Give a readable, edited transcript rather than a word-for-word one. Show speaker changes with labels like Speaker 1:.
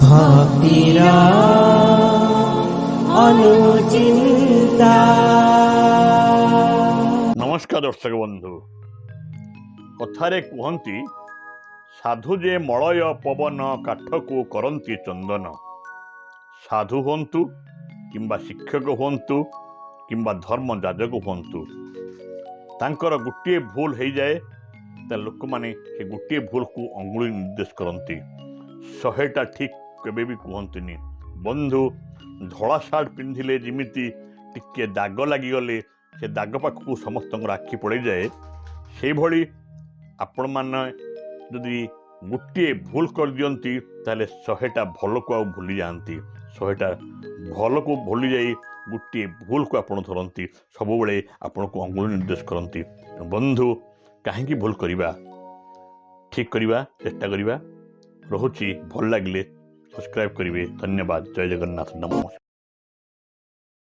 Speaker 1: ভক্তির অনুচিন্তা।
Speaker 2: নমস্কার দর্শক বন্ধু, কথারে কুহନ୍ତି সাধু যে মଳୟ ପବନ କାଠକୁ କରନ୍ତି ଚନ୍ଦନ। ସାଧୁ ହୁଅନ୍ତୁ କିମ୍ବା ଶିକ୍ଷକ ହୁଅନ୍ତୁ କିମ୍ବା ଧର୍ମ ଯାଜକ ହୁଅନ୍ତୁ, ତାଙ୍କର ଗୋଟିଏ ଭୁଲ ହେଇଯାଏ ତା ଲୋକମାନେ ସେ ଗୋଟିଏ ଭୁଲକୁ ଅଙ୍ଗୁଳି ନିର୍ଦ୍ଦେଶ କରନ୍ତି, 100ଟା ଠିକ୍ କେବେ ବି କୁହନ୍ତିନି। ବନ୍ଧୁ, ଧଳା ସାର୍ଟ ପିନ୍ଧିଲେ ଯେମିତି ଟିକେ ଦାଗ ଲାଗିଗଲେ ସେ ଦାଗ ପାଖକୁ ସମସ୍ତଙ୍କର ଆଖି ପଡ଼ିଯାଏ, ସେଇଭଳି ଆପଣମାନେ ଯଦି ଗୋଟିଏ ଭୁଲ କରିଦିଅନ୍ତି ତାହେଲେ 100ଟା ଭଲକୁ ଆଉ ଭୁଲି ଯାଆନ୍ତି। 100ଟା ଭଲକୁ ଭୁଲି ଯାଇ ଗୋଟିଏ ଭୁଲକୁ ଆପଣ ଧରନ୍ତି, ସବୁବେଳେ ଆପଣଙ୍କୁ ଅଙ୍ଗୁଳି ନିର୍ଦ୍ଦେଶ କରନ୍ତି। ବନ୍ଧୁ, କାହିଁକି ଭୁଲ କରିବା? ଠିକ୍ କରିବା, ଚେଷ୍ଟା କରିବା। ରହୁଛି, ଭଲ ଲାଗିଲେ ସବସ୍କ୍ରାଇବ୍ କରିବେ। ଧନ୍ୟବାଦ। ଜୟ ଜଗନ୍ନାଥ। ନମସ୍କାର।